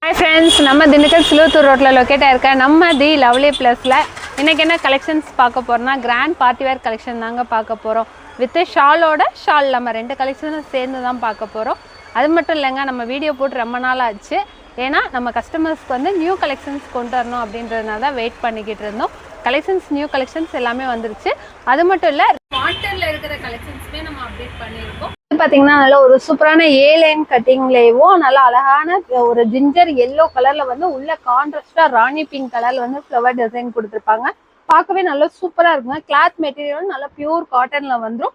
Hi friends, நம்ம திண்டுக்கல் சிலுவத்தூர் ரோட்ல locate ஆயிருக்க நம்ம தி லவ்லி பிளஸ்ல இன்னைக்கு என்ன கலெக்ஷன்ஸ் பார்க்க போறோம்னா கிராண்ட் பார்ட்டி வேர் கலெக்ஷன் தாங்க பார்க்க போறோம். வித் ஷாலோட ஷால் நம்ம ரெண்டு கலெக்ஷனும் சேர்ந்து தான் பார்க்க போறோம். அது மட்டும் இல்லைங்க, நம்ம வீடியோ போட்டு ரொம்ப நாள் ஆச்சு. ஏன்னா நம்ம கஸ்டமர்ஸ்க்கு வந்து நியூ கலெக்ஷன்ஸ் கொண்டு வரணும் அப்படின்றதுனால தான் வெயிட் பண்ணிக்கிட்டு இருந்தோம். நியூ கலெக்ஷன்ஸ் எல்லாமே வந்துருச்சு. அது மட்டும் இல்லை, வாட்டர்ல இருக்கிற கலெக்ஷன்ஸுமே நம்ம அப்டேட் பண்ணியிருக்கோம். பார்த்தீங்கன்னா நல்ல ஒரு சூப்பரான லைன் கட்டிங்லேயும் நல்லா அழகான ஒரு ஜிஞ்சர் எல்லோ கலர்ல வந்து உள்ள கான்ட்ராஸ்டா ராணி பிங்க் கலர்ல வந்து ஃப்ளவர் டிசைன் கொடுத்துருப்பாங்க. பார்க்கவே நல்லா சூப்பரா இருக்குங்க. கிளாத் மெட்டீரியல் நல்லா பியூர் காட்டன்ல வந்துடும்.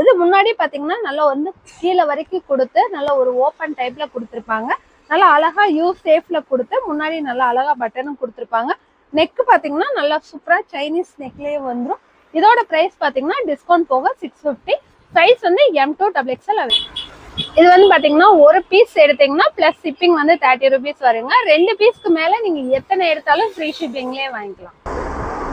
இது முன்னாடி பார்த்தீங்கன்னா நல்லா வந்து கீழே வரைக்கும் கொடுத்து நல்ல ஒரு ஓப்பன் டைப்ல கொடுத்துருப்பாங்க. நல்லா அழகா யூ சேஃப்ல கொடுத்து முன்னாடி நல்லா அழகா பட்டனும் கொடுத்துருப்பாங்க. நெக் பார்த்தீங்கன்னா நல்லா சூப்பரா சைனீஸ் நெக்லேயே வந்துடும். இதோட பிரைஸ் பார்த்தீங்கன்னா டிஸ்கவுண்ட் போக 650. சைஸ் வந்து M2XXL. இது வந்து பாத்தீங்கன்னா ஒரு பீஸ் எடுத்தீங்கன்னா பிளஸ் ஷிப்பிங் வந்து 30 rupees வருங்க. 2 பீஸ்க்கு மேல நீங்க எத்தனை எடுத்தாலும் ஃப்ரீ ஷிப்பிங்லேயே வாங்கிக்கலாம்.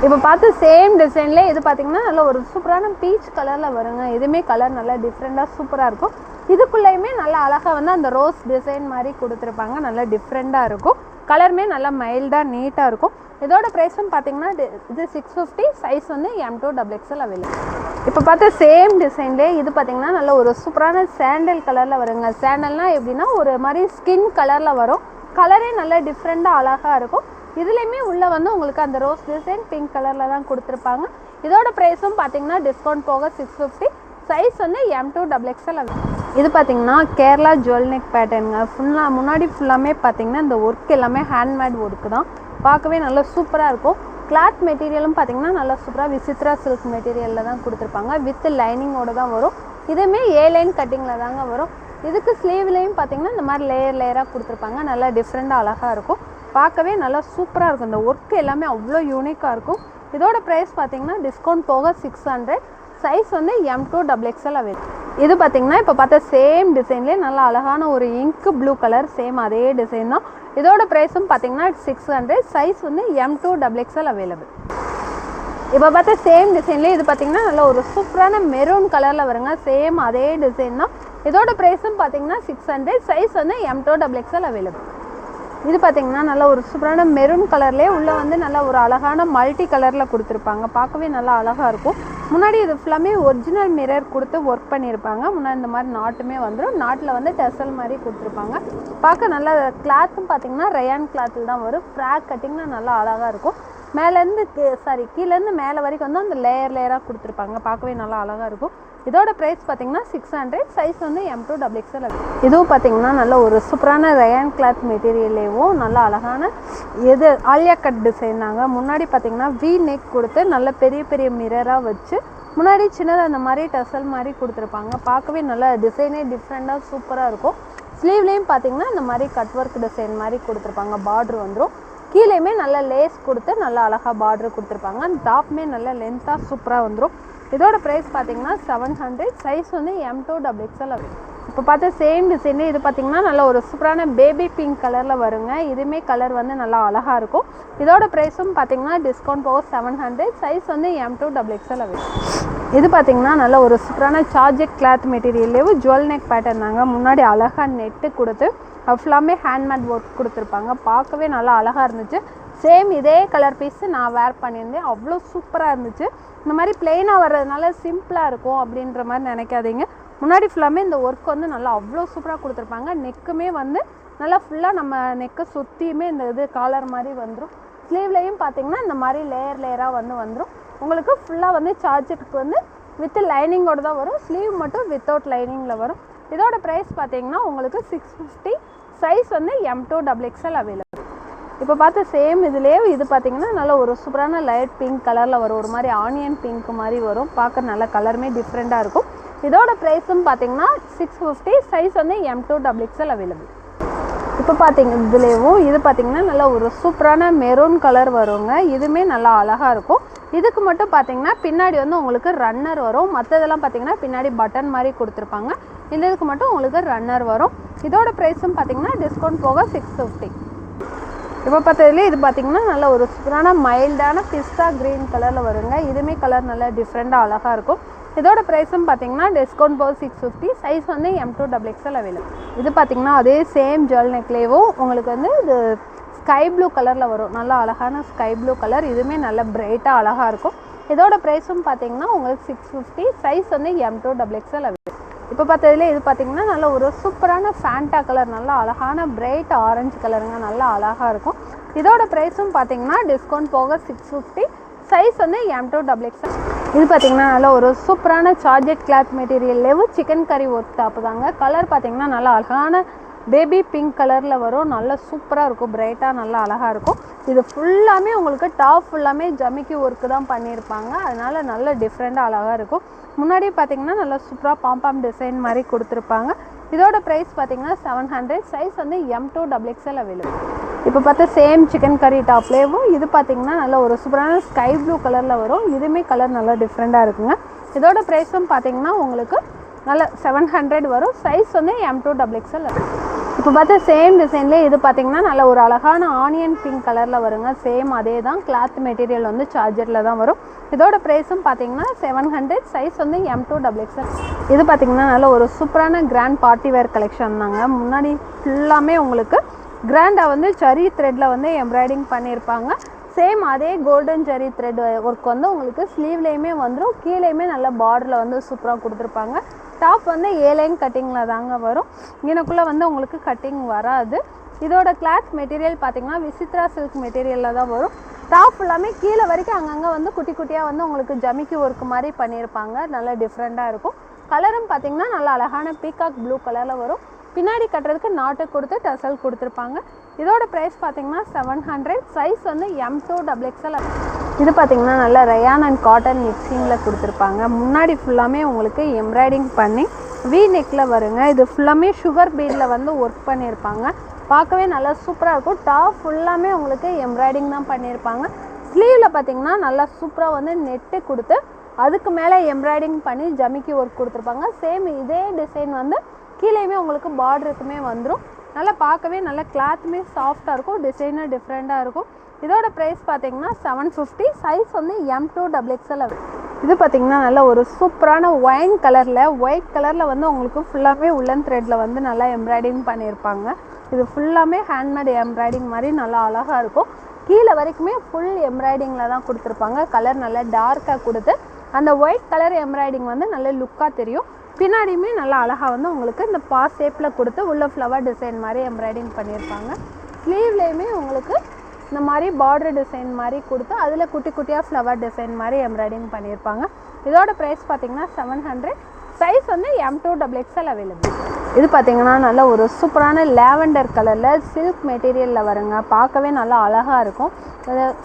இப்போ பார்த்து சேம் டிசைன்ல இது பாத்தீங்கன்னா நல்ல ஒரு சூப்பரான பீச் கலர்ல வருங்க. இதுமே கலர் நல்லா டிஃப்ரெண்டா சூப்பரா இருக்கும். இதுக்குள்ளேயுமே நல்லா அழகா வந்து அந்த ரோஸ் டிசைன் மாதிரி கொடுத்துருப்பாங்க. நல்லா டிஃப்ரெண்டா இருக்கும். கலருமே நல்லா மைல்டா நீட்டா இருக்கும். இதோட ப்ரைஸும் பார்த்தீங்கன்னா இது 650. சைஸ் வந்து M2XXL அவைலபிள். இப்போ பார்த்து சேம் டிசைன்லேயே இது பார்த்தீங்கன்னா நல்ல ஒரு சூப்பரான சாண்டல் கலரில் வருங்க. சாண்டல்னால் எப்படின்னா ஒரு மாதிரி ஸ்கின் கலரில் வரும். கலரே நல்லா டிஃப்ரெண்ட்டாக அழகாக இருக்கும். இதுலேயுமே உள்ளே வந்து உங்களுக்கு அந்த ரோஸ் டிசைன் பிங்க் கலரில் தான் கொடுத்துருப்பாங்க. இதோட ப்ரைஸும் பார்த்தீங்கன்னா டிஸ்கவுண்ட் போக 650. சைஸ் வந்து M2XXL அவைலபிள். இது பார்த்தீங்கன்னா கேரளா ஜுவல் நெக் பேட்டர்னுங்க. ஃபுல்லாக முன்னாடி ஃபுல்லாமே பார்த்தீங்கன்னா இந்த ஒர்க் எல்லாமே ஹேண்ட்மேட் ஒர்க்கு தான். பார்க்கவே நல்லா சூப்பராக இருக்கும். கிளாத் மெட்டீரியலும் பார்த்தீங்கன்னா நல்லா சூப்பராக விசித்ரா சில்க் மெட்டீரியலில் தான் கொடுத்துருப்பாங்க. வித் லைனிங்கோடு தான் வரும். இதுவுமே லைன் கட்டிங்கில் தாங்க வரும். இதுக்கு ஸ்லீவ்லேயும் பார்த்தீங்கன்னா இந்த மாதிரி லேயராக கொடுத்துருப்பாங்க. நல்லா டிஃப்ரெண்ட்டாக அழகாக இருக்கும். பார்க்கவே நல்லா சூப்பராக இருக்கும். இந்த ஒர்க் எல்லாமே அவ்வளோ யூனிக்காக இருக்கும். இதோட ப்ரைஸ் பார்த்தீங்கன்னா டிஸ்கவுண்ட் போக 600. சைஸ் வந்து M2XXL அவைலபிள். இது பார்த்தீங்கன்னா இப்போ பார்த்தா சேம் டிசைன்லேயே நல்லா அழகான ஒரு இங்க் ப்ளூ கலர் சேம் அதே டிசைன் தான். இதோட ப்ரைஸும் பார்த்தீங்கன்னா 600. சைஸ் வந்து M2XXL அவைலபிள். இப்போ பார்த்தா சேம் டிசைன்லேயே இது பார்த்தீங்கன்னா நல்ல ஒரு சூப்பரான மெரூன் கலரில் வருங்க. சேம் அதே டிசைன் தான். இதோட ப்ரைஸும் பார்த்தீங்கன்னா 600. சைஸ் வந்து M2XXL அவைலபிள். இது பார்த்தீங்கன்னா நல்ல ஒரு சூப்பரான மெரூன் கலர்லேயே உள்ளே வந்து நல்லா ஒரு அழகான மல்டி கலரில் கொடுத்துருப்பாங்க. பார்க்கவே நல்லா அழகாக இருக்கும். முன்னாடி இது ஃபுல்லாமே ஒரிஜினல் மிரர் கொடுத்து ஒர்க் பண்ணியிருப்பாங்க. முன்னாடி இந்த மாதிரி நாட்டுமே வந்துடும். நாட்டில் வந்து டெசல் மாதிரி கொடுத்துருப்பாங்க. பார்க்க நல்லா கிளாத்தும் பார்த்தீங்கன்னா ரயான் கிளாத்தில் தான் வரும். ஃப்ராக் கட்டிங்னா நல்லா அழகாக இருக்கும். மேலேருந்து கீழேருந்து மேலே வரைக்கும் வந்து அந்த லேயராக கொடுத்துருப்பாங்க. பார்க்கவே நல்லா அழகாக இருக்கும். இதோட ப்ரைஸ் பார்த்தீங்கன்னா 600. சைஸ் வந்து M2XXL. இதுவும் பார்த்தீங்கன்னா நல்ல ஒரு சூப்பரான ரயான் கிளாத் மெட்டீரியல்லேயும் நல்லா அழகான இது ஆலியா கட் டிசைன் தாங்க. முன்னாடி பார்த்தீங்கன்னா வி நெக் கொடுத்து நல்ல பெரிய பெரிய மிரராக வச்சு முன்னாடி சின்னதாக அந்த மாதிரி டசல் மாதிரி கொடுத்துருப்பாங்க. பார்க்கவே நல்லா டிசைனே டிஃப்ரெண்ட்டாக சூப்பராக இருக்கும். ஸ்லீவ்லேயும் பார்த்தீங்கன்னா இந்த மாதிரி கட் ஒர்க் டிசைன் மாதிரி கொடுத்துருப்பாங்க. பார்ட்ரு வந்துடும். கீழேயுமே நல்ல லேஸ் கொடுத்து நல்லா அழகாக பார்ட்ரு கொடுத்துருப்பாங்க. டாப்புமே நல்ல லென்த்தாக சூப்பராக வந்துடும். இதோட ப்ரைஸ் பார்த்தீங்கன்னா 700. சைஸ் வந்து M2XXL. இப்போ பார்த்தா சேம் டிசைனு இது பார்த்தீங்கன்னா நல்ல ஒரு சூப்பரான பேபி பிங்க் கலரில் வருங்க. இதுவுமே கலர் வந்து நல்லா அழகாக இருக்கும். இதோட ப்ரைஸும் பார்த்தீங்கன்னா டிஸ்கவுண்ட் போக 700. சைஸ் வந்து M2XXL. இது பார்த்தீங்கன்னா நல்ல ஒரு சூப்பரான சார்ஜெட் கிளாத் மெட்டீரியல்லேயும் ஜுவல் நெக் பேட்டர்ன் தாங்க. முன்னாடி அழகாக நெட்டு கொடுத்து ஃபுல்லாமே ஹேண்ட்மேட் ஒர்க் கொடுத்துருப்பாங்க. பார்க்கவே நல்லா அழகாக இருந்துச்சு. சேம் இதே கலர் பீஸு நான் வேர் பண்ணியிருந்தேன். அவ்வளோ சூப்பராக இருந்துச்சு. இந்த மாதிரி பிளெயினாக வர்றதுனால சிம்பிளாக இருக்கும் அப்படின்ற மாதிரி நினைக்காதீங்க. முன்னாடி ஃபுல்லாமே இந்த ஒர்க் வந்து நல்லா அவ்வளோ சூப்பராக கொடுத்துருப்பாங்க. நெக்குமே வந்து நல்லா ஃபுல்லாக நம்ம நெக்கை சுற்றியுமே இந்த இது காலர் மாதிரி வந்துடும். ஸ்லீவ்லேயும் பார்த்தீங்கன்னா இந்த மாதிரி லேயராக வந்துடும். உங்களுக்கு ஃபுல்லாக வந்து சார்ஜெட்டுக்கு வந்து வித் லைனிங்கோடு தான் வரும். ஸ்லீவ் மட்டும் வித்தவுட் லைனிங்கில் வரும். இதோட ப்ரைஸ் பார்த்தீங்கன்னா உங்களுக்கு 650. சைஸ் வந்து M2XXL அவைலபிள். இப்போ பார்த்து சேம் இதுலேயே இது பார்த்தீங்கன்னா நல்ல ஒரு சூப்பரான லைட் பிங்க் கலரில் வரும். ஒரு மாதிரி ஆனியன் பிங்க் மாதிரி வரும். பார்க்க நல்ல கலருமே டிஃப்ரெண்ட்டாக இருக்கும். இதோட ப்ரைஸும் பார்த்தீங்கன்னா 650. சைஸ் வந்து M2XXL அவைலபிள். இப்போ பார்த்தீங்க இதுலேயும் இது பார்த்தீங்கன்னா நல்ல ஒரு சூப்பரான மெரூன் கலர் வருங்க. இதுவுமே நல்லா அழகாக இருக்கும். இதுக்கு மட்டும் பார்த்தீங்கன்னா பின்னாடி வந்து உங்களுக்கு ரன்னர் வரும். மற்றதெல்லாம் பார்த்தீங்கன்னா பின்னாடி பட்டன் மாதிரி கொடுத்துருப்பாங்க. இதுக்கு மட்டும் உங்களுக்கு ரன்னர் வரும். இதோட ப்ரைஸும் பார்த்தீங்கன்னா டிஸ்கவுண்ட் போக 650. இப்போ பார்த்ததுலேயே இது பார்த்தீங்கன்னா நல்ல ஒரு சூப்பரான மைல்டான பிஸ்தா க்ரீன் கலரில் வருங்க. இதுவுமே கலர் நல்லா டிஃப்ரெண்ட்டாக அழகாக இருக்கும். இதோட ப்ரைஸும் பார்த்தீங்கன்னா டிஸ்கவுண்ட் போக 650. சைஸ் வந்து M2XXL அவைலபிள். இது பார்த்தீங்கன்னா அதே சேம் ஜுவல் நெக்லேவும் உங்களுக்கு வந்து இது ஸ்கை ப்ளூ கலரில் வரும். நல்லா அழகான ஸ்கை ப்ளூ கலர். இதுவுமே நல்ல பிரைட்டாக அழகாக இருக்கும். இதோட ப்ரைஸும் பார்த்தீங்கன்னா உங்களுக்கு 650. சைஸ் வந்து M2XXL அவைலபிள். இப்போ பார்த்ததுல இது பார்த்தீங்கன்னா நல்ல ஒரு சூப்பரான ஃபேண்டா கலர், நல்லா அழகான பிரைட் ஆரஞ்சு கலருங்க, நல்லா அழகாக இருக்கும். இதோட ப்ரைஸும் பார்த்தீங்கன்னா டிஸ்கவுண்ட் போக 650. சைஸ் வந்து M2XXL. இது பார்த்தீங்கன்னா நல்ல ஒரு சூப்பரான சார்ஜெட் கிளாத் மெட்டீரியல்லேயே சிக்கன் கறி ஒர்க் டாப்பு தாங்க. கலர் பார்த்தீங்கன்னா நல்லா அழகான பேபி பிங்க் கலரில் வரும். நல்லா சூப்பராக இருக்கும், பிரைட்டாக நல்லா அழகாக இருக்கும். இது ஃபுல்லாமே உங்களுக்கு டாப் ஃபுல்லாமே ஜமிக்கி ஒர்க்கு தான் பண்ணியிருப்பாங்க. அதனால் நல்ல டிஃப்ரெண்ட்டாக அழகாக இருக்கும். முன்னாடி பார்த்தீங்கன்னா நல்லா சூப்பராக பாம்பாம் டிசைன் மாதிரி கொடுத்துருப்பாங்க. இதோட ப்ரைஸ் பார்த்தீங்கன்னா 700. சைஸ் வந்து M2XXL அவைலபிள். இப்போ பார்த்தா சேம் சிக்கன் கறி டாப்லேயும் இது பார்த்தீங்கன்னா நல்ல ஒரு சூப்பரான ஸ்கை ப்ளூ கலரில் வரும். இதுவுமே கலர் நல்லா டிஃப்ரெண்ட்டாக இருக்குங்க. இதோட ப்ரைஸும் பார்த்தீங்கன்னா உங்களுக்கு நல்ல 700 வரும். சைஸ் வந்து M2XXL. இப்போ பார்த்தா சேம் டிசைன்லேயே இது பார்த்தீங்கன்னா நல்ல ஒரு அழகான ஆனியன் பிங்க் கலரில் வருங்க. சேம் அதே தான். கிளாத் மெட்டீரியல் வந்து சார்ஜரில் தான் வரும். இதோட ப்ரைஸும் பார்த்தீங்கன்னா 700. சைஸ் வந்து M2XXL. இது பார்த்தீங்கன்னா நல்ல ஒரு சூப்பரான கிராண்ட் பார்ட்டி வேர் கலெக்ஷன் தாங்க. முன்னாடி ஃபுல்லாமே உங்களுக்கு கிராண்டாக வந்து ஜரி த்ரெட்டில் வந்து எம்ப்ராய்டிங் பண்ணியிருப்பாங்க. சேம் அதே கோல்டன் ஜரி த்ரெட் ஒர்க் வந்து உங்களுக்கு ஸ்லீவ்லேயுமே வந்துடும். கீழேயுமே நல்ல பார்டரில் வந்து சூப்பராக கொடுத்துருப்பாங்க. டாப் வந்து ஏலைன் கட்டிங்கில் தாங்க வரும். இங்கனக்குள்ளே வந்து உங்களுக்கு கட்டிங் வராது. இதோட கிளாத் மெட்டீரியல் பார்த்தீங்கன்னா விசித்ரா சில்க் மெட்டீரியலில் தான் வரும். டாப் ஃபுல்லாமே கீழே வரைக்கும் அங்கங்கே வந்து குட்டி குட்டியாக வந்து உங்களுக்கு ஜமிக்கி ஒர்க் மாதிரி பண்ணியிருப்பாங்க. நல்லா டிஃப்ரெண்ட்டாக இருக்கும். கலரும் பார்த்தீங்கன்னா நல்லா அழகான பீகாக் ப்ளூ கலரில் வரும். பின்னாடி கட்டுறதுக்கு நாட்டு கொடுத்து டசல் கொடுத்துருப்பாங்க. இதோட ப்ரைஸ் பார்த்தீங்கன்னா 700. சைஸ் வந்து M2XXL. இது பார்த்தீங்கன்னா நல்லா ரயான் அண்ட் காட்டன் மிக்சிங்கில் கொடுத்துருப்பாங்க. முன்னாடி ஃபுல்லாமே உங்களுக்கு எம்ப்ராய்டிங் பண்ணி வி நெக்கில் வருங்க. இது ஃபுல்லாமே சுகர் பீடில் வந்து ஒர்க் பண்ணியிருப்பாங்க. பார்க்கவே நல்லா சூப்பராக இருக்கும். டாப் ஃபுல்லாமே உங்களுக்கு எம்ப்ராய்டிங் தான் பண்ணியிருப்பாங்க. ஸ்லீவில் பார்த்தீங்கன்னா நல்லா சூப்பராக வந்து நெட்டு கொடுத்து அதுக்கு மேலே எம்ப்ராய்டிங் பண்ணி ஜமிக்கி ஒர்க் கொடுத்துருப்பாங்க. சேம் இதே டிசைன் வந்து கீழேயுமே உங்களுக்கு பார்டருக்குமே வந்துடும். நல்லா பார்க்கவே நல்லா கிளாத்துமே சாஃப்டாக இருக்கும். டிசைனும் டிஃப்ரெண்ட்டாக இருக்கும். இதோட ப்ரைஸ் பார்த்தீங்கன்னா 750. சைஸ் வந்து M2XXL. இது பார்த்தீங்கன்னா நல்ல ஒரு சூப்பரான ஒயின் கலரில் ஒயிட் கலரில் வந்து உங்களுக்கு ஃபுல்லாமே உள்ளன் த்ரெட்டில் வந்து நல்லா எம்ப்ராய்டிங் பண்ணியிருப்பாங்க. இது ஃபுல்லாமே ஹேண்ட்மேட் எம்ப்ராய்டிங் மாதிரி நல்லா அழகாக இருக்கும். கீழே வரைக்குமே ஃபுல் எம்ப்ராய்டிங்கில் தான் கொடுத்துருப்பாங்க. கலர் நல்லா டார்க்காக கொடுத்து அந்த ஒயிட் கலர் எம்ப்ராய்டிங் வந்து நல்ல லுக்காக தெரியும். பின்னாடியுமே நல்லா அழகாக வந்து உங்களுக்கு இந்த பாஸ் ஷேப்பில் கொடுத்து உள்ள ஃப்ளவர் டிசைன் மாதிரி எம்ப்ராய்டிங் பண்ணியிருப்பாங்க. ஸ்லீவ்லேயுமே உங்களுக்கு இந்த மாதிரி பார்டர் டிசைன் மாதிரி கொடுத்து அதில் குட்டி குட்டியாக ஃப்ளவர் டிசைன் மாதிரி எம்ப்ராய்டிங் பண்ணியிருப்பாங்க. இதோட ப்ரைஸ் பார்த்தீங்கன்னா 700. சைஸ் வந்து M2XXL அவைலபிள். இது பார்த்தீங்கன்னா நல்ல ஒரு சூப்பரான லேவெண்டர் கலரில் சில்க் மெட்டீரியலில் வருங்க. பார்க்கவே நல்லா அழகாக இருக்கும்.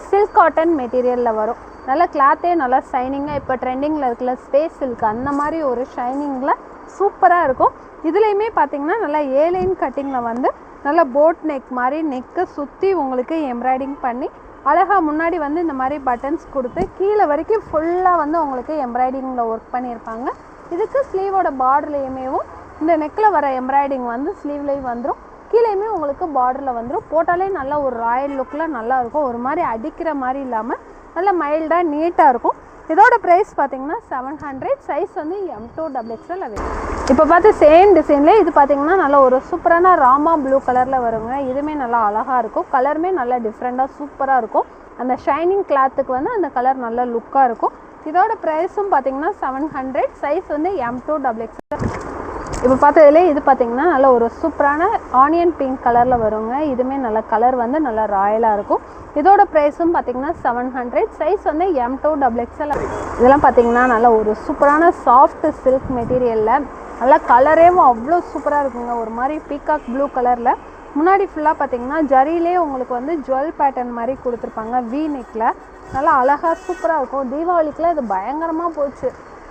சில்க் காட்டன் மெட்டீரியலில் வரும். நல்லா கிளாத்தே நல்லா ஷைனிங்காக இப்போ ட்ரெண்டிங்கில் இருக்குல்ல ஸ்பேஸ் சில்க் அந்த மாதிரி ஒரு ஷைனிங்கில் சூப்பராக இருக்கும். இதுலேயுமே பார்த்தீங்கன்னா நல்லா ஏலைன் கட்டிங்கில் வந்து நல்லா போட் நெக் மாதிரி நெக்கை சுற்றி உங்களுக்கு எம்ப்ராய்டிங் பண்ணி அழகாக முன்னாடி வந்து இந்த மாதிரி பட்டன்ஸ் கொடுத்து கீழே வரைக்கும் ஃபுல்லாக வந்து உங்களுக்கு எம்ப்ராய்டிங்கில் ஒர்க் பண்ணியிருப்பாங்க. இதுக்கு ஸ்லீவோட பார்டர்லேயுமேவும் இந்த நெக்கில் வர எம்ப்ராய்டிங் வந்து ஸ்லீவ்லேயும் வந்துடும். கீழேயுமே உங்களுக்கு பார்டரில் வந்துடும். போட்டாலே நல்லா ஒரு ராயல் லுக்கில் நல்லாயிருக்கும். ஒரு மாதிரி அடிக்கிற மாதிரி இல்லாமல் நல்லா மைல்டாக நீட்டாக இருக்கும். இதோட ப்ரைஸ் பார்த்தீங்கன்னா 700. சைஸ் வந்து M2XXL அவைலபிள். இப்போ பார்த்து சேம் டிசைனில் இது பார்த்தீங்கன்னா நல்லா ஒரு சூப்பரான ராமா ப்ளூ கலரில் வருங்க. இதுவுமே நல்லா அழகாக இருக்கும். கலருமே நல்லா டிஃப்ரெண்ட்டாக சூப்பராக இருக்கும். அந்த ஷைனிங் கிளாத்துக்கு வந்து அந்த கலர் நல்ல லுக்காக இருக்கும். இதோட ப்ரைஸும் பார்த்தீங்கன்னா 700. சைஸ் வந்து M2XXL. இப்போ பார்த்ததுல இது பார்த்தீங்கன்னா நல்ல ஒரு சூப்பரான ஆனியன் பிங்க் கலரில் வருங்க. இதுவுமே நல்ல கலர் வந்து நல்லா ராயலாக இருக்கும். இதோட ப்ரைஸும் பார்த்தீங்கன்னா 700. சைஸ் வந்து M2XXL. இதெல்லாம் பார்த்தீங்கன்னா நல்ல ஒரு சூப்பரான சாஃப்ட் சில்க் மெட்டீரியலில் நல்லா கலரேவும் அவ்வளோ சூப்பராக இருக்குங்க. ஒரு மாதிரி பீகாக் ப்ளூ கலரில் முன்னாடி ஃபுல்லாக பார்த்தீங்கன்னா ஜரியிலே உங்களுக்கு வந்து ஜுவல் பேட்டர்ன் மாதிரி கொடுத்துருப்பாங்க வி நெக்கில். நல்லா அழகாக சூப்பராக இருக்கும். தீபாவளிக்குலாம் இது பயங்கரமாக போச்சு.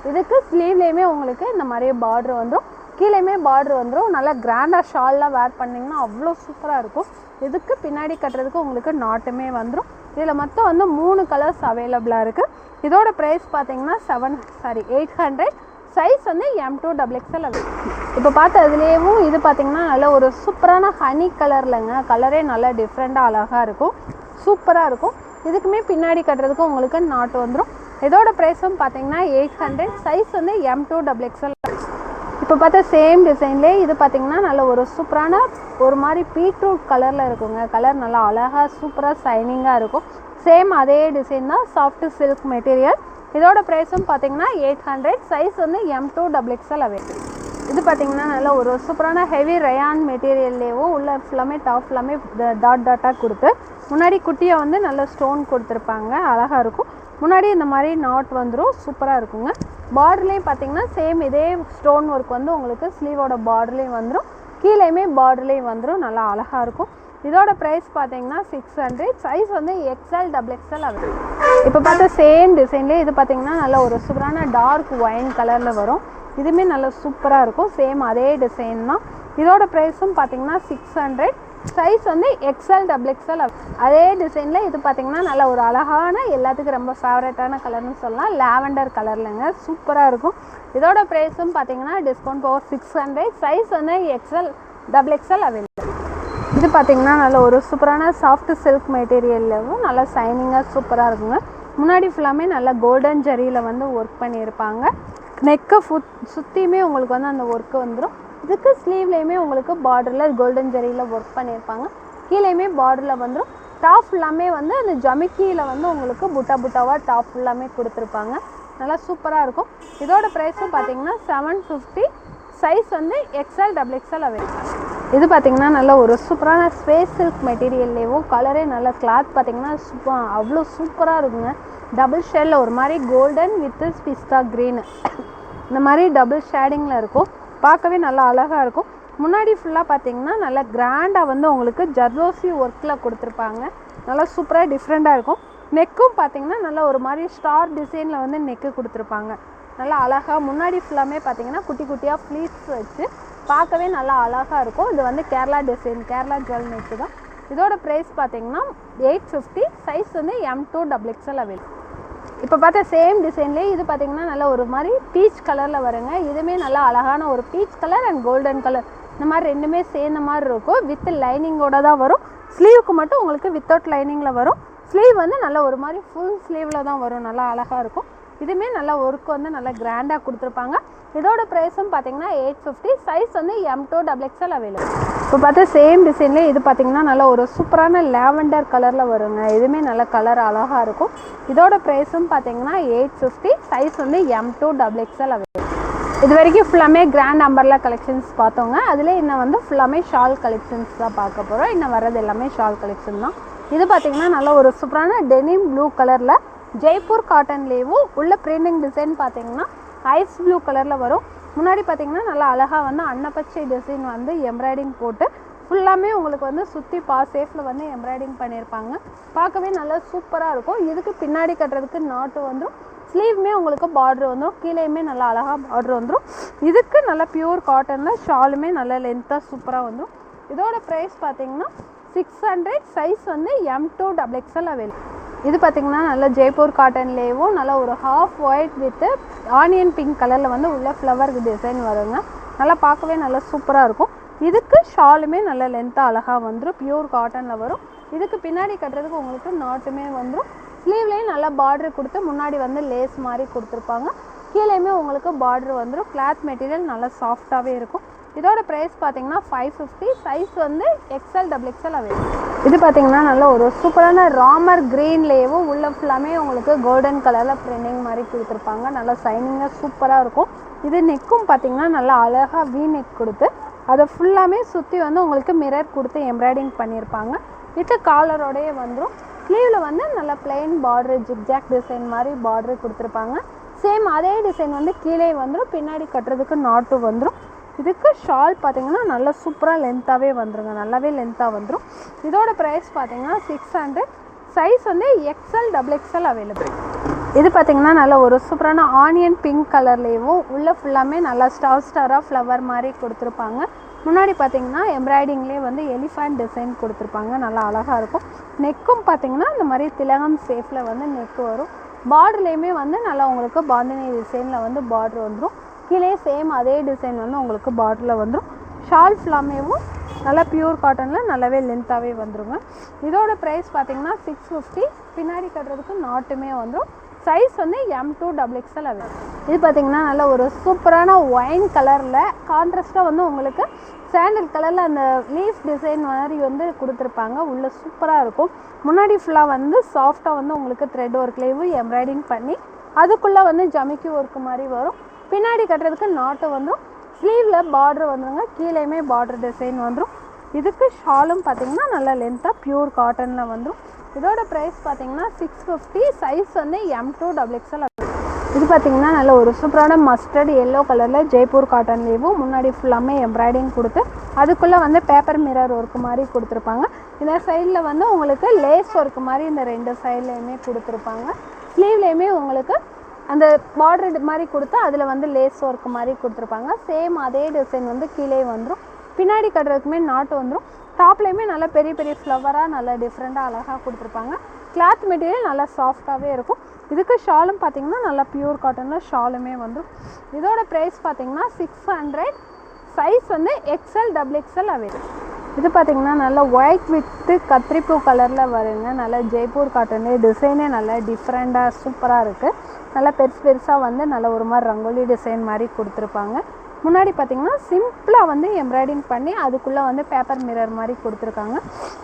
இதுக்கு ஸ்லீவ்லேயுமே உங்களுக்கு இந்த மாதிரியே பார்டர் வந்துடும். கீழேயுமே பார்டர் வந்துடும். நல்லா கிராண்டாக ஷால்லாம் வேர் பண்ணிங்கன்னா அவ்வளோ சூப்பராக இருக்கும். இதுக்கு பின்னாடி கட்டுறதுக்கு உங்களுக்கு நாட்டுமே வந்துடும். இதில் மொத்தம் வந்து 3 கலர்ஸ் அவைலபிளாக இருக்குது. இதோட ப்ரைஸ் பார்த்தீங்கன்னா 800. சைஸ் வந்து M2XXL அவைலபிள். இப்போ பார்த்த இதுலேயும் இது பார்த்தீங்கன்னா நல்ல ஒரு சூப்பரான ஹனி கலர்லங்க. கலரே நல்லா டிஃப்ரெண்ட்டாக அழகாக இருக்கும். சூப்பராக இருக்கும். இதுக்குமே பின்னாடி கட்டுறதுக்கு உங்களுக்கு நாட்டு வந்துடும். இதோட ப்ரைஸும் பார்த்தீங்கன்னா 800. சைஸ் வந்து M2XXL. இப்போ பார்த்தா சேம் டிசைன்லேயே இது பார்த்தீங்கன்னா நல்ல ஒரு சூப்பரான ஒரு மாதிரி பீட்ரூட் கலரில் இருக்குங்க. கலர் நல்லா அழகாக சூப்பராக ஷைனிங்காக இருக்கும். சேம் அதே டிசைன் தான், சாஃப்ட் சில்க் மெட்டீரியல். இதோட ப்ரைஸும் பார்த்தீங்கன்னா 800. சைஸ் வந்து M2XXL அவைலபிள். இது பார்த்தீங்கன்னா நல்ல ஒரு சூப்பரான ஹெவி ரயான் மெட்டீரியல்லேயும் உள்ள ஃபுல்லாமே டாப் ஃபுல்லாமே டாட்டாக கொடுத்து முன்னாடி குட்டியை வந்து நல்ல ஸ்டோன் கொடுத்துருப்பாங்க. அழகாக இருக்கும். முன்னாடி இந்த மாதிரி நாட் வந்துடும், சூப்பராக இருக்குங்க. பார்டர்லேயும் பார்த்தீங்கன்னா சேம் இதே ஸ்டோன் ஒர்க் வந்து உங்களுக்கு ஸ்லீவோட பார்டர்லேயும் வந்துடும், கீழேயுமே பார்டர்லேயும் வந்துடும். நல்லா அழகாக இருக்கும். இதோட ப்ரைஸ் பார்த்தீங்கன்னா 600. சைஸ் வந்து XL XXL அவைலபிள். இப்போ பார்த்தா சேம் டிசைன்லேயே இது பார்த்தீங்கன்னா நல்ல ஒரு சூப்பரான டார்க் ஒயின் கலரில் வரும். இதுவுமே நல்ல சூப்பராக இருக்கும். சேம் அதே டிசைன் தான். இதோட ப்ரைஸும் பார்த்தீங்கன்னா 600. சைஸ் வந்து XL அதே டிசைனில் இது பார்த்தீங்கன்னா நல்ல ஒரு அழகான எல்லாத்துக்கும் ரொம்ப ஃபேவரட்டான கலர்னு சொல்லலாம், லாவெண்டர் கலர்லங்க, சூப்பராக இருக்கும். இதோட ப்ரைஸும் பார்த்தீங்கன்னா டிஸ்கவுண்ட் போக 600. சைஸ் வந்து XL அவைலபிள். இது பார்த்தீங்கன்னா நல்ல ஒரு சூப்பரான சாஃப்ட் சில்க் மெட்டீரியல்லும் நல்லா ஷைனிங்காக சூப்பராக இருக்குங்க. முன்னாடி ஃபுல்லாமே நல்லா கோல்டன் ஜரியில் வந்து ஒர்க் பண்ணியிருப்பாங்க. நெக்கை சுற்றியுமே உங்களுக்கு வந்து அந்த ஒர்க்கு வந்துடும். இதுக்கு ஸ்லீவ்லேயுமே உங்களுக்கு பார்டரில் கோல்டன் ஜரியில் ஒர்க் பண்ணியிருப்பாங்க. கீழேயுமே பார்டரில் வந்துடும். டாப் ஃபுல்லாமே வந்து அந்த ஜமிக்கியில் வந்து உங்களுக்கு புட்டாவாக டாப் ஃபுல்லாமே கொடுத்துருப்பாங்க. நல்லா சூப்பராக இருக்கும். இதோட ப்ரைஸும் பார்த்தீங்கன்னா 750. சைஸ் வந்து XL அவைலபிள். இது பார்த்தீங்கன்னா நல்ல ஒரு சூப்பரான ஸ்பேஸ் சில்க் மெட்டீரியல்லேயும் கலரே நல்ல கிளாத் பார்த்தீங்கன்னா அவ்வளோ சூப்பராக இருக்குங்க. டபுள் ஷேடில் ஒரு மாதிரி கோல்டன் வித் பிஸ்தா க்ரீனு இந்த மாதிரி டபுள் ஷேடிங்கில் இருக்கும். பார்க்கவே நல்லா அழகாக இருக்கும். முன்னாடி ஃபுல்லாக பார்த்தீங்கன்னா நல்லா கிராண்டாக வந்து உங்களுக்கு ஜர்தோசி ஒர்க்கில் கொடுத்துருப்பாங்க. நல்லா சூப்பராக டிஃப்ரெண்ட்டாக இருக்கும். நெக்கும் பார்த்தீங்கன்னா நல்லா ஒரு மாதிரி ஸ்டார் டிசைனில் வந்து நெக்கு கொடுத்துருப்பாங்க. நல்லா அழகாக முன்னாடி ஃபுல்லாமே பார்த்தீங்கன்னா குட்டி குட்டியாக ஃப்ளீட்ஸ் வச்சு பார்க்கவே நல்லா அழகாக இருக்கும். இது வந்து Kerala design, Kerala jewel neck தான். இதோட ப்ரைஸ் பார்த்தீங்கன்னா 850. சைஸ் வந்து M2XXL அவைலபிள். இப்போ பார்த்தா சேம் டிசைன்லேயே இது பார்த்தீங்கன்னா நல்ல ஒரு மாதிரி பீச் கலரில் வருங்க. இதுவுமே நல்லா அழகான ஒரு peach colour and golden colour இந்த மாதிரி ரெண்டுமே சேர்ந்த மாதிரி இருக்கும். வித் லைனிங்கோட தான் வரும். ஸ்லீவுக்கு மட்டும் உங்களுக்கு வித்தவுட் லைனிங்கில் வரும். ஸ்லீவ் வந்து நல்ல ஒரு மாதிரி ஃபுல் ஸ்லீவில் தான் வரும். நல்லா அழகாக இருக்கும். இதுவுமே நல்லா ஒர்க் வந்து நல்லா கிராண்டாக கொடுத்துருப்பாங்க. இதோட ப்ரைஸும் பார்த்தீங்கன்னா 850. சைஸ் வந்து M2XXL அவைலபிள். இப்போ பார்த்தா சேம் டிசைன்லேயே இது பார்த்தீங்கன்னா நல்லா ஒரு சூப்பரான லாவெண்டர் கலரில் வருங்க. இதுவுமே நல்ல கலர் அழகாக இருக்கும். இதோட ப்ரைஸும் பார்த்தீங்கன்னா 850. சைஸ் வந்து M2XXL அவைலபிள். இது வரைக்கும் ஃபுல்லாமே கிராண்ட் அம்பர்லா கலெக்ஷன்ஸ் பார்த்தோங்க. அதில் இன்னும் வந்து ஃபுல்லாமே ஷால் கலெக்ஷன்ஸ் தான் பார்க்க போகிறோம். இன்னும் வர்றது எல்லாமே ஷால் கலெக்ஷன் தான். இது பார்த்தீங்கன்னா நல்ல ஒரு சூப்பரான டெனிம் ப்ளூ கலரில் ஜெய்ப்பூர் காட்டன்லேயும் உள்ள பிரிண்டிங் டிசைன் பார்த்தீங்கன்னா ஐஸ் ப்ளூ கலரில் வரும். முன்னாடி பார்த்தீங்கன்னா நல்லா அழகாக வந்து அன்னப்பச்சை டிசைன் வந்து எம்ப்ராய்டிங் போட்டு ஃபுல்லாமே உங்களுக்கு வந்து சுற்றி சேஃபில் வந்து எம்ப்ராய்டிங் பண்ணியிருப்பாங்க. பார்க்கவே நல்லா சூப்பராக இருக்கும். இதுக்கு பின்னாடி கட்டுறதுக்கு நாட்டு வந்துடும். ஸ்லீவுமே உங்களுக்கு பார்டர் வந்துடும். கீழேயுமே நல்லா அழகாக பார்டர் வந்துடும். இதுக்கு நல்லா பியூர் காட்டனில் ஷாலுமே நல்லா லென்த்தாக சூப்பராக வந்துடும். இதோட ப்ரைஸ் பார்த்தீங்கன்னா 600. சைஸ் வந்து M2XXL அவைலபிள். இது பார்த்தீங்கன்னா நல்ல ஜெய்ப்பூர் காட்டன்லேயும் நல்லா ஒரு half white with onion pink கலரில் வந்து உள்ள ஃப்ளவர் டிசைன் வருங்க. நல்லா பார்க்கவே நல்லா சூப்பராக இருக்கும். இதுக்கு ஷாலுமே நல்ல லென்த்தாக அழகாக வந்துடும். பியூர் காட்டனில் வரும். இதுக்கு பின்னாடி கட்டுறதுக்கு உங்களுக்கு நாட்டுமே வந்துடும். ஸ்லீவ்லேயும் நல்லா பார்டர் கொடுத்து முன்னாடி வந்து லேஸ் மாதிரி கொடுத்துருப்பாங்க. கீழேயுமே உங்களுக்கு பார்டர் வந்துடும். கிளாத் மெட்டீரியல் நல்லா சாஃப்டாகவே இருக்கும். இதோட ப்ரைஸ் பார்த்தீங்கன்னா 550. சைஸ் வந்து XL அவைலபிள். இது பார்த்தீங்கன்னா நல்ல ஒரு சூப்பரான ராமர் க்ரீன்லேயும் உள்ள ஃபுல்லாமே உங்களுக்கு கோல்டன் கலரில் பிரிண்டிங் மாதிரி கொடுத்துருப்பாங்க. நல்லா ஷைனிங்காக சூப்பராக இருக்கும். இது நெக்கும் பார்த்தீங்கன்னா நல்லா அழகாக வீ நெக் கொடுத்து அதை ஃபுல்லாமே சுற்றி வந்து உங்களுக்கு மிரர் கொடுத்து எம்ப்ராய்டிங் பண்ணியிருப்பாங்க. வித்து காலரோடையே வந்துடும். ஸ்லீவில் வந்து நல்லா பிளெயின் பார்டர் ஜிக்ஜாக் டிசைன் மாதிரி பார்டர் கொடுத்துருப்பாங்க. சேம் அதே டிசைன் வந்து கீழே வந்துடும். பின்னாடி கட்டுறதுக்கு நாட்டு வந்துடும். இதுக்கு ஷால் பார்த்தீங்கன்னா நல்லா சூப்பராக லென்த்தாகவே வந்துடுங்க. நல்லாவே லென்த்தாக வந்துடும். இதோட ப்ரைஸ் பார்த்தீங்கன்னா 600. சைஸ் வந்து XL அவைலபிள். இது பார்த்தீங்கன்னா நல்ல ஒரு சூப்பரான ஆனியன் பிங்க் கலர்லேயும் உள்ள ஃபுல்லாமே நல்லா ஸ்டாராக ஃப்ளவர் மாதிரி கொடுத்துருப்பாங்க. முன்னாடி பார்த்தீங்கன்னா எம்ப்ராய்டிங்லேயே வந்து எலிஃபண்ட் டிசைன் கொடுத்துருப்பாங்க. நல்லா அழகாக இருக்கும். நெக்கும் பார்த்தீங்கன்னா இந்த மாதிரி திலகம் ஷேப்பில் வந்து நெக்கு வரும். பார்டர்லேயுமே வந்து நல்லா உங்களுக்கு பாந்தினி டிசைனில் வந்து பார்டர் வந்துடும். கீழே சேம் அதே டிசைன் வந்து உங்களுக்கு பார்டரில் வந்துடும். ஷால் ஃபுல்லாமேவும் நல்லா பியூர் காட்டனில் நல்லாவே லென்த்தாகவே வந்துடுங்க. இதோட ப்ரைஸ் பார்த்தீங்கன்னா 650. பின்னாடி கட்டுறதுக்கு நாட்டுமே வந்துடும். சைஸ் வந்து M2XXL அவைலபிள். இது பார்த்திங்கன்னா நல்ல ஒரு சூப்பரான ஒயின் கலரில் கான்ட்ராஸ்ட்டாக வந்து உங்களுக்கு சாண்டல் கலரில் அந்த லீஃப் டிசைன் மாதிரி வந்து கொடுத்துருப்பாங்க. உள்ளே சூப்பராக இருக்கும். முன்னாடி ஃபுல்லாக வந்து சாஃப்டாக வந்து உங்களுக்கு த்ரெட் ஒர்க்லேயும் எம்ப்ராய்டிங் பண்ணி அதுக்குள்ளே வந்து ஜமிக்கி ஒர்க்கு மாதிரி வரும். பின்னாடி கட்டுறதுக்கு நாட்டு வந்துடும். ஸ்லீவில் பார்ட்ரு வந்துடுங்க. கீழேயுமே பார்ட்ரு டிசைன் வந்துடும். இதுக்கு ஷாலும் பார்த்திங்கன்னா நல்லா லென்த்தாக பியூர் காட்டனில் வந்துடும். இதோட ப்ரைஸ் பார்த்திங்கன்னா 650. சைஸ் வந்து M2XXL. இது பார்த்திங்கன்னா நல்ல ஒரு சூப்பரான மஸ்டர்ட் எல்லோ கலரில் ஜெய்ப்பூர் காட்டன்லேயும் முன்னாடி ஃபுல்லாமே எம்ப்ராய்டிங் கொடுத்து அதுக்குள்ளே வந்து பேப்பர் மிரர் ஒர்க்கு மாதிரி கொடுத்துருப்பாங்க. இந்த சைடில் வந்து உங்களுக்கு லேஸ் ஒர்க்கு மாதிரி இந்த 2 சைட்லேயுமே கொடுத்துருப்பாங்க. ஸ்லீவ்லேயுமே உங்களுக்கு அந்த பார்டர் மாதிரி கொடுத்து அதில் வந்து லேஸ் ஒர்க்கு மாதிரி கொடுத்துருப்பாங்க. சேம் அதே டிசைன் வந்து கீழே வந்துடும். பின்னாடி கட்டுறதுக்குமே நாட்டு வந்துடும். டாப்லேயுமே நல்லா பெரிய பெரிய ஃப்ளவராக நல்லா டிஃப்ரெண்ட்டாக அழகாக கொடுத்துருப்பாங்க. கிளாத் மெட்டீரியல் நல்லா சாஃப்டாகவே இருக்கும். இதுக்கு ஷாலும் பார்த்திங்கன்னா நல்லா பியூர் காட்டனில் ஷாலுமே வந்துடும். இதோட ப்ரைஸ் பார்த்திங்கன்னா 600. சைஸ் வந்து XL அவைலபிள். இது பார்த்திங்கன்னா நல்லா ஒயிட் வித்து கத்திரிப்பூ கலரில் வருங்க. நல்லா ஜெய்ப்பூர் காட்டனு டிசைனே நல்லா டிஃப்ரெண்ட்டாக சூப்பராக இருக்குது. நல்லா பெருசாக வந்து நல்ல ஒரு மாதிரி ரங்கோலி டிசைன் மாதிரி கொடுத்துருப்பாங்க. முன்னாடி பார்த்திங்கன்னா சிம்பிளாக வந்து எம்ப்ராய்டிங் பண்ணி அதுக்குள்ளே வந்து பேப்பர் மிரர் மாதிரி கொடுத்துருக்காங்க.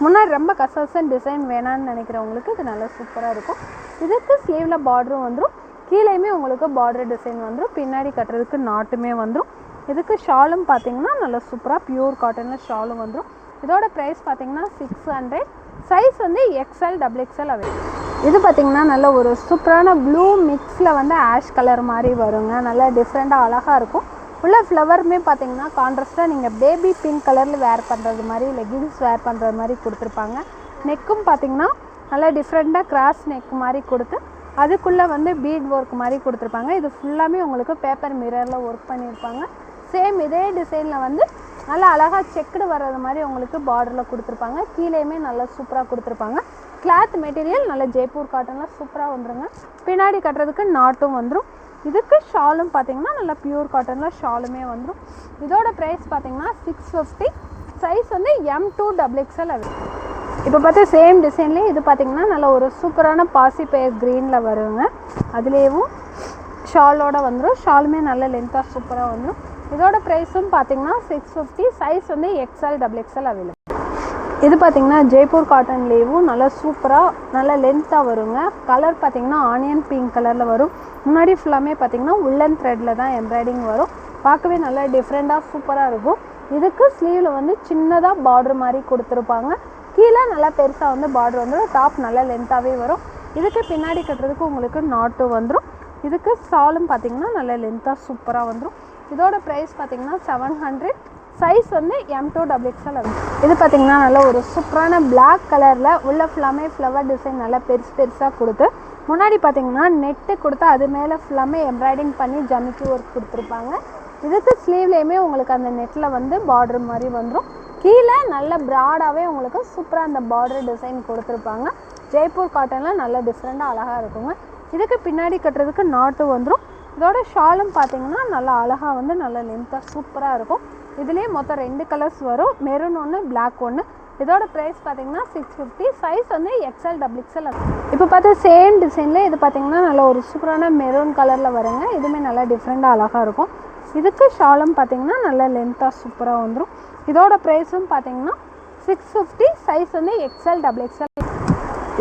முன்னாடி ரொம்ப கசகசன் டிசைன் வேணான்னு நினைக்கிறவங்களுக்கு இது நல்லா சூப்பராக இருக்கும். இதுக்கு ஸ்லீவில் பார்டரும் வந்துடும். கீழேயுமே உங்களுக்கு பார்டர் டிசைன் வந்துடும். பின்னாடி கட்டுறதுக்கு நாட்டுமே வந்துடும். இதுக்கு ஷாலும் பார்த்திங்கன்னா நல்லா சூப்பராக பியூர் காட்டனில் ஷாலும் வந்துடும். இதோட ப்ரைஸ் பார்த்திங்கன்னா 600. சைஸ் வந்து XL அவைலபிள். இது பார்த்திங்கன்னா நல்ல ஒரு சூப்பரான ப்ளூ மிக்ஸில் வந்து ஆஷ் கலர் மாதிரி வருங்க. நல்லா டிஃப்ரெண்ட்டாக அழகாக இருக்கும். உள்ள ஃப்ளவருமே பார்த்திங்கன்னா கான்ட்ராஸ்ட்டாக நீங்கள் பேபி பிங்க் கலரில் வேர் பண்ணுறது மாதிரி லெகின்ஸ் வேர் பண்ணுறது மாதிரி கொடுத்துருப்பாங்க. நெக்கும் பார்த்திங்கன்னா நல்லா டிஃப்ரெண்ட்டாக கிராஸ் நெக் மாதிரி கொடுத்து அதுக்குள்ளே வந்து பீட் ஒர்க் மாதிரி கொடுத்துருப்பாங்க. இது ஃபுல்லாமே உங்களுக்கு பேப்பர் மிரரில் ஒர்க் பண்ணியிருப்பாங்க. சேம் இதே டிசைனில் வந்து நல்லா அழகாக செக்குடு வர்றது மாதிரி உங்களுக்கு பார்டரில் கொடுத்துருப்பாங்க. கீழேயுமே நல்லா சூப்பராக கொடுத்துருப்பாங்க. கிளாத் மெட்டீரியல் நல்லா ஜெய்ப்பூர் காட்டனில் சூப்பராக வந்துடுங்க. பின்னாடி கட்டுறதுக்கு நாட்டும் வந்துடும். இதுக்கு ஷாலும் பார்த்திங்கன்னா நல்லா பியூர் காட்டனில் ஷாலுமே வந்துடும். இதோட ப்ரைஸ் பார்த்திங்கன்னா 650. சைஸ் வந்து M2XXL அவைலபிள். இப்போ பார்த்தா சேம் டிசைன்லேயே இது பார்த்திங்கன்னா நல்ல ஒரு சூப்பரான பாசிப்பயர் க்ரீனில் வருங்க. அதுலேயும் ஷாலோடு வந்துடும். ஷாலுமே நல்ல லென்த்தாக சூப்பராக வந்துடும். இதோட ப்ரைஸும் பார்த்திங்கன்னா 650. சைஸ் வந்து XL அவைலபிள். இது பார்த்திங்கன்னா ஜெய்ப்பூர் காட்டன்லேயும் நல்லா சூப்பராக நல்லா லென்த்தாக வருங்க. கலர் பார்த்திங்கன்னா ஆனியன் பிங்க் கலரில் வரும். முன்னாடி ஃபுல்லாமே பார்த்திங்கன்னா உள்ளன் த்ரெட்டில் தான் எம்ப்ராய்டிங் வரும். பார்க்கவே நல்லா டிஃப்ரெண்ட்டாக சூப்பராக இருக்கும். இதுக்கு ஸ்லீவில் வந்து சின்னதாக பார்டர் மாதிரி கொடுத்துருப்பாங்க. கீழே நல்லா பெருசாக வந்து பார்டர் வந்துடும். டாப் நல்லா லென்த்தாகவே வரும். இதுக்கு பின்னாடி கட்டுறதுக்கு உங்களுக்கு நாட்டு வந்துடும். இதுக்கு ஷாலும் பார்த்திங்கன்னா நல்லா லென்த்தாக சூப்பராக வந்துடும். இதோட ப்ரைஸ் பார்த்திங்கன்னா 700. சைஸ் வந்து M2XXL. இது பார்த்திங்கன்னா நல்ல ஒரு சூப்பரான பிளாக் கலரில் உள்ள ஃபுல்லாமே ஃப்ளவர் டிசைன் நல்லா பெருசாக கொடுத்து முன்னாடி பார்த்திங்கன்னா நெட்டு கொடுத்து அது மேலே ஃபுல்லாமே எம்ப்ராய்டிங் பண்ணி ஜமிக்கி ஒர்க் கொடுத்துருப்பாங்க. இதுக்கு ஸ்லீவ்லேயுமே உங்களுக்கு அந்த நெட்டில் வந்து பார்டர் மாதிரி வந்துடும். கீழே நல்ல ப்ராடாகவே உங்களுக்கு சூப்பராக அந்த பார்டர் டிசைன் கொடுத்துருப்பாங்க. ஜெய்ப்பூர் காட்டனில் நல்ல டிஃப்ரெண்ட்டாக அழகாக இருக்குங்க. இதுக்கு பின்னாடி கட்டுறதுக்கு நாட்டு வந்துடும். இதோட ஷாலும் பார்த்திங்கன்னா நல்லா அழகாக வந்து நல்லா லென்த்தாக சூப்பராக இருக்கும். இதுலேயே மொத்தம் 2 கலர்ஸ் வரும். மெரூன் ஒன்று, பிளாக் ஒன்று. இதோட ப்ரைஸ் பார்த்திங்கன்னா 650. சைஸ் வந்து XL. இப்போ பார்த்தா சேம் டிசைனில் இது பார்த்திங்கன்னா நல்ல ஒரு சூப்பரான மெரூன் கலரில் வருங்க. இதுவுமே நல்லா டிஃப்ரெண்ட்டாக அழகாக இருக்கும். இதுக்கு ஷாலும் பார்த்திங்கன்னா நல்லா லென்த்தாக சூப்பராக வந்துடும். இதோட ப்ரைஸும் பார்த்திங்கன்னா 650. சைஸ் வந்து XL.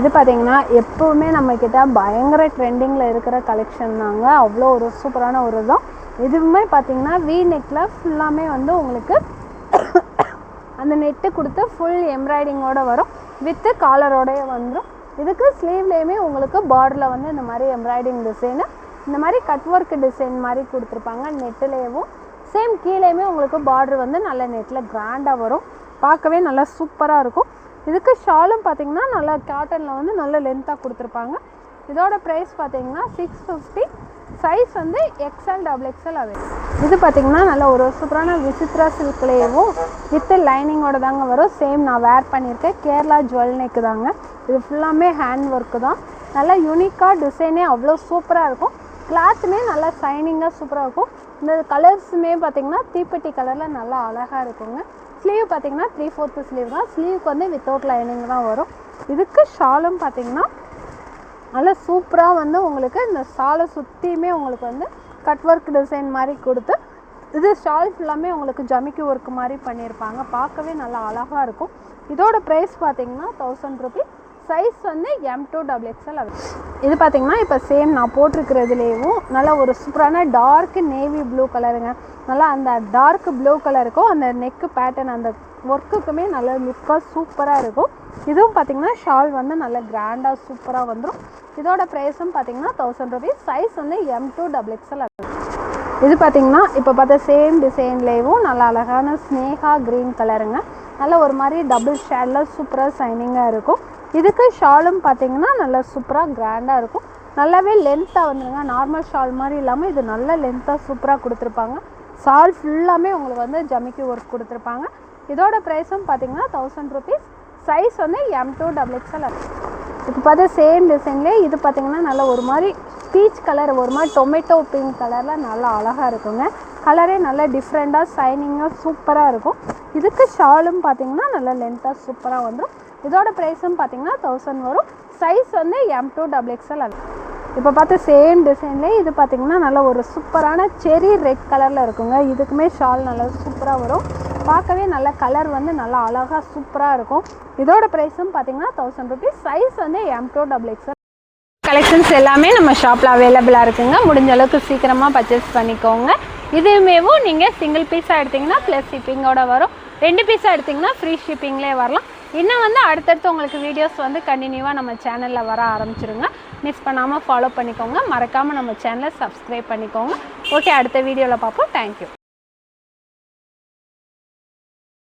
இது பார்த்திங்கன்னா எப்போவுமே நம்மக்கிட்ட பயங்கர ட்ரெண்டிங்கில் இருக்கிற கலெக்ஷன் தாங்க. அவ்வளோ ஒரு சூப்பரான ஒரு இதுதான். இதுவுமே பார்த்திங்கன்னா வி நெக்கில் ஃபுல்லாமே வந்து உங்களுக்கு அந்த நெட்டு கொடுத்து ஃபுல் எம்ப்ராய்டிங்கோடு வரும். வித்து காலரோடய வந்துடும். இதுக்கு ஸ்லீவ்லேயுமே உங்களுக்கு பார்டரில் வந்து இந்த மாதிரி எம்ப்ராய்டிங் டிசைனு இந்த மாதிரி கட் ஒர்க் டிசைன் மாதிரி கொடுத்துருப்பாங்க. நெட்டுலேயும் சேம் கீழேயுமே உங்களுக்கு பார்டர் வந்து நல்ல நெட்டில் கிராண்டாக வரும். பார்க்கவே நல்லா சூப்பராக இருக்கும். இதுக்கு ஷாலும் பார்த்திங்கன்னா நல்லா காட்டனில் வந்து நல்ல லென்த்தாக கொடுத்துருப்பாங்க. இதோட ப்ரைஸ் பார்த்திங்கன்னா 650. சைஸ் வந்து XL அவைலபிள். இது பார்த்திங்கன்னா நல்ல ஒரு சூப்பரான விசித்ரா சில்க்லேயும் வித்து லைனிங்கோட தாங்க வரும். சேம் நான் வேர் பண்ணியிருக்கேன். கேரளா ஜுவல் நெக்கு தாங்க. இது ஃபுல்லாமே ஹேண்ட் ஒர்க்கு தான். நல்லா யூனிக்காக டிசைனே அவ்வளோ சூப்பராக இருக்கும். கிளாத்துமே நல்லா ஷைனிங்காக சூப்பராக இருக்கும். இந்த கலர்ஸுமே பார்த்திங்கன்னா தீப்பெட்டி கலரில் நல்லா அழகாக இருக்குங்க. ஸ்லீவ் பார்த்திங்கன்னா 3/4 ஸ்லீவ் தான். ஸ்லீவுக்கு வந்து வித்தவுட் லைனிங் தான் வரும். இதுக்கு ஷாலும் பார்த்திங்கன்னா நல்லா சூப்பராக வந்து உங்களுக்கு இந்த ஷாலை சுற்றியுமே உங்களுக்கு வந்து கட் ஒர்க் டிசைன் மாதிரி கொடுத்து இது ஷால் ஃபுல்லாமே உங்களுக்கு ஜமிக்கி ஒர்க் மாதிரி பண்ணியிருப்பாங்க. பார்க்கவே நல்லா அழகாக இருக்கும். இதோட ப்ரைஸ் பார்த்தீங்கன்னா 1000 ருபீஸ். சைஸ் வந்து M2XXL. இது பார்த்தீங்கன்னா இப்போ சேம் நான் போட்டிருக்கிறதுலேயும் நல்லா ஒரு சூப்பரான டார்க் நேவி ப்ளூ கலருங்க. நல்லா அந்த டார்க் ப்ளூ கலருக்கும் அந்த நெக்கு பேட்டர்ன் அந்த ஒர்க்குக்குமே நல்ல லுக்காக சூப்பராக இருக்கும். இதுவும் பார்த்திங்கன்னா ஷால் வந்து நல்ல கிராண்டாக சூப்பராக வந்துடும். இதோட ப்ரைஸும் பார்த்திங்கன்னா 1000 ருபீஸ். சைஸ் வந்து M2XXL. இது பார்த்திங்கன்னா இப்போ பார்த்தா சேம் டிசைன்லேயும் நல்லா அழகான ஸ்னேகா க்ரீன் கலருங்க. நல்ல ஒரு மாதிரி டபுள் ஷேடில் சூப்பராக ஷைனிங்காக இருக்கும். இதுக்கு ஷாலும் பார்த்திங்கன்னா நல்லா சூப்பராக கிராண்டாக இருக்கும். நல்லாவே லென்த்தாக வந்துடுங்க. நார்மல் ஷால் மாதிரி இல்லாமல் இது நல்ல லென்த்தாக சூப்பராக கொடுத்துருப்பாங்க. ஷால் ஃபுல்லாமே உங்களுக்கு வந்து ஜமிக்கி ஒர்க் கொடுத்துருப்பாங்க. இதோட ப்ரைஸும் பார்த்திங்கன்னா 1000 ருபீஸ். சைஸ் வந்து M2XXL. இப்போ பார்த்தா சேம் டிசைன்லேயே இது பார்த்திங்கன்னா நல்லா ஒரு மாதிரி பீச் கலர் ஒரு மாதிரி டொமேட்டோ பிங்க் கலரில் நல்லா அழகாக இருக்குங்க. கலரே நல்லா டிஃப்ரெண்ட்டாக ஷைனிங்காக சூப்பராக இருக்கும். இதுக்கு ஷாலும் பார்த்திங்கன்னா நல்லா லென்த்தாக சூப்பராக வந்துடும். இதோட ப்ரைஸும் பார்த்திங்கன்னா 1000 வரும். சைஸ் வந்து M2XXL. இப்போ பார்த்து சேம் டிசைன்லேயே இது பார்த்திங்கன்னா நல்ல ஒரு சூப்பரான செரி ரெட் கலரில் இருக்குங்க. இதுக்குமே ஷால் நல்லா சூப்பராக வரும். பார்க்கவே நல்ல கலர் வந்து நல்லா அழகாக சூப்பராக இருக்கும். இதோட ப்ரைஸும் பார்த்திங்கன்னா 1000 ருபீஸ். சைஸ் வந்து M2XXL. கலெக்ஷன்ஸ் எல்லாமே நம்ம ஷாப்பில் அவைலபிளாக இருக்குங்க. முடிஞ்ச அளவுக்கு சீக்கிரமாக பர்ச்சேஸ் பண்ணிக்கோங்க. இதுவுமேவும் நீங்கள் சிங்கிள் பீஸாக எடுத்திங்கன்னா ப்ளஸ் ஷிப்பிங்கோட வரும். 2 பீஸாக எடுத்திங்கன்னா ஃப்ரீ ஷிப்பிங்லேயே வரலாம். இன்னும் வந்து அடுத்தடுத்து உங்களுக்கு வீடியோஸ் வந்து கண்டினியூவாக நம்ம சேனலில் வர ஆரம்பிச்சிருங்க. மிஸ் பண்ணாமல் ஃபாலோ பண்ணிக்கோங்க. மறக்காமல் நம்ம சேனலை சப்ஸ்கிரைப் பண்ணிக்கோங்க. ஓகே, அடுத்த வீடியோவில் பார்ப்போம். தேங்க்யூ.